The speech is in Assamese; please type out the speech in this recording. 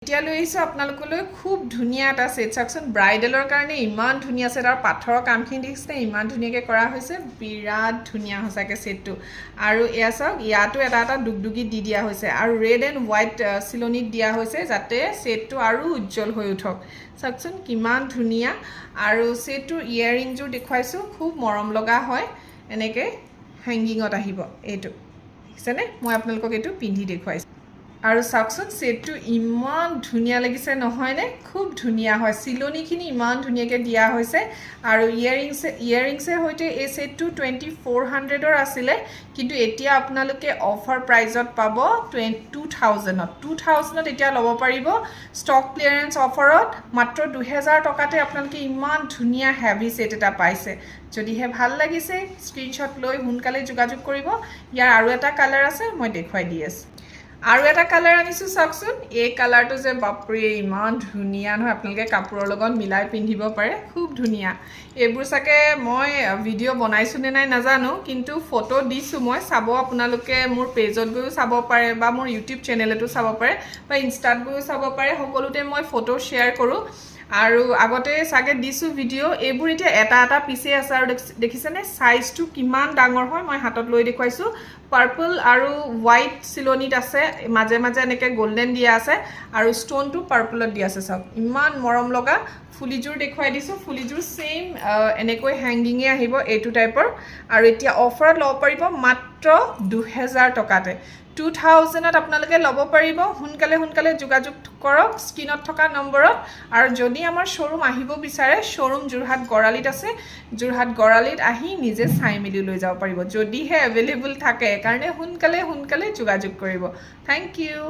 এতিয়া লৈ আহিছোঁ আপোনালোকলৈ খুব ধুনীয়া এটা সেট চাওকচোন ব্ৰাইডেলৰ কাৰণে ইমান ধুনীয়া সেট আৰু পাথৰৰ কামখিনি দেখিছে ইমান ধুনীয়াকৈ কৰা হৈছে বিৰাট ধুনীয়া সঁচাকৈ সেটটো আৰু এয়া চাওক ইয়াতো এটা এটা দুগদুগি দি দিয়া হৈছে আৰু ৰেড এণ্ড হোৱাইট চিলনিত দিয়া হৈছে যাতে সেটটো আৰু উজ্জ্বল হৈ উঠক চাওকচোন কিমান ধুনীয়া আৰু সেটটোৰ ইয়াৰিংযোৰ দেখুৱাইছোঁ খুব মৰম লগা হয় এনেকৈ হেংগিঙত আহিব এইটো দেখিছেনে মই আপোনালোকক এইটো পিন্ধি দেখুৱাইছোঁ আৰু চাওকচোন সেটটো ইমান ধুনীয়া লাগিছে নহয়নে খুব ধুনীয়া হয় চিলনিখিনি ইমান ধুনীয়াকৈ দিয়া হৈছে আৰু ইয়াৰিংছে সৈতে এই সেটটো 2400ৰ আছিলে কিন্তু এতিয়া আপোনালোকে অফাৰ প্ৰাইজত পাব 2000ত এতিয়া ল'ব পাৰিব ষ্টক ক্লিয়াৰেন্স অফাৰত মাত্ৰ 2000 টকাতে আপোনালোকে ইমান ধুনীয়া হেভি সেট এটা পাইছে যদিহে ভাল লাগিছে স্ক্ৰীনশ্বট লৈ সোনকালে যোগাযোগ কৰিব ইয়াৰ আৰু এটা কালাৰ আছে মই দেখুৱাই দি আছোঁ আৰু এটা কালাৰ আনিছোঁ চাওকচোন এই কালাৰটো যে বাপৰে ইমান ধুনীয়া নহয় আপোনালোকে কাপোৰৰ লগত মিলাই পিন্ধিব পাৰে খুব ধুনীয়া এইবোৰ চাগে মই ভিডিঅ' বনাইছোঁ নে নাই নাজানো কিন্তু ফটো দিছোঁ মই চাব আপোনালোকে মোৰ পেজত গৈও চাব পাৰে বা মোৰ ইউটিউব চেনেলতো চাব পাৰে বা ইনষ্টাত গৈও চাব পাৰে সকলোতে মই ফটো শ্বেয়াৰ কৰোঁ আৰু আগতে চাগে দিছোঁ ভিডিঅ' এইবোৰ এতিয়া এটা এটা পিছে আছে আৰু দেখিছেনে সাইজটো কিমান ডাঙৰ হয় মই হাতত লৈ দেখুৱাইছোঁ পাৰ্পল আৰু হোৱাইট চিলনিত আছে মাজে মাজে এনেকৈ গোল্ডেন দিয়া আছে আৰু ষ্টোনটো পাৰ্পলত দিয়া আছে চাওক ইমান মৰম লগা ফুলিযোৰ দেখুৱাই দিছোঁ ফুলিযোৰ সেম এনেকৈ হেংগিঙে আহিব এইটো টাইপৰ আৰু এতিয়া অফাৰত ল'ব পাৰিব মাত্ৰ 2000 টকাতে 2000ত আপোনালোকে ল'ব পাৰিব সোনকালে যোগাযোগ কৰক স্ক্ৰীনত থকা নম্বৰত আৰু যদি আমাৰ শ্ব'ৰুম আহিব বিচাৰে শ্ব'ৰুম যোৰহাট গড়ালিত আছে যোৰহাট গড়ালিত আহি নিজে চাই মেলি লৈ যাব পাৰিব যদিহে এভেইলেবল থাকে কাৰণে সোনকালে যোগাযোগ কৰিব থেংক ইউ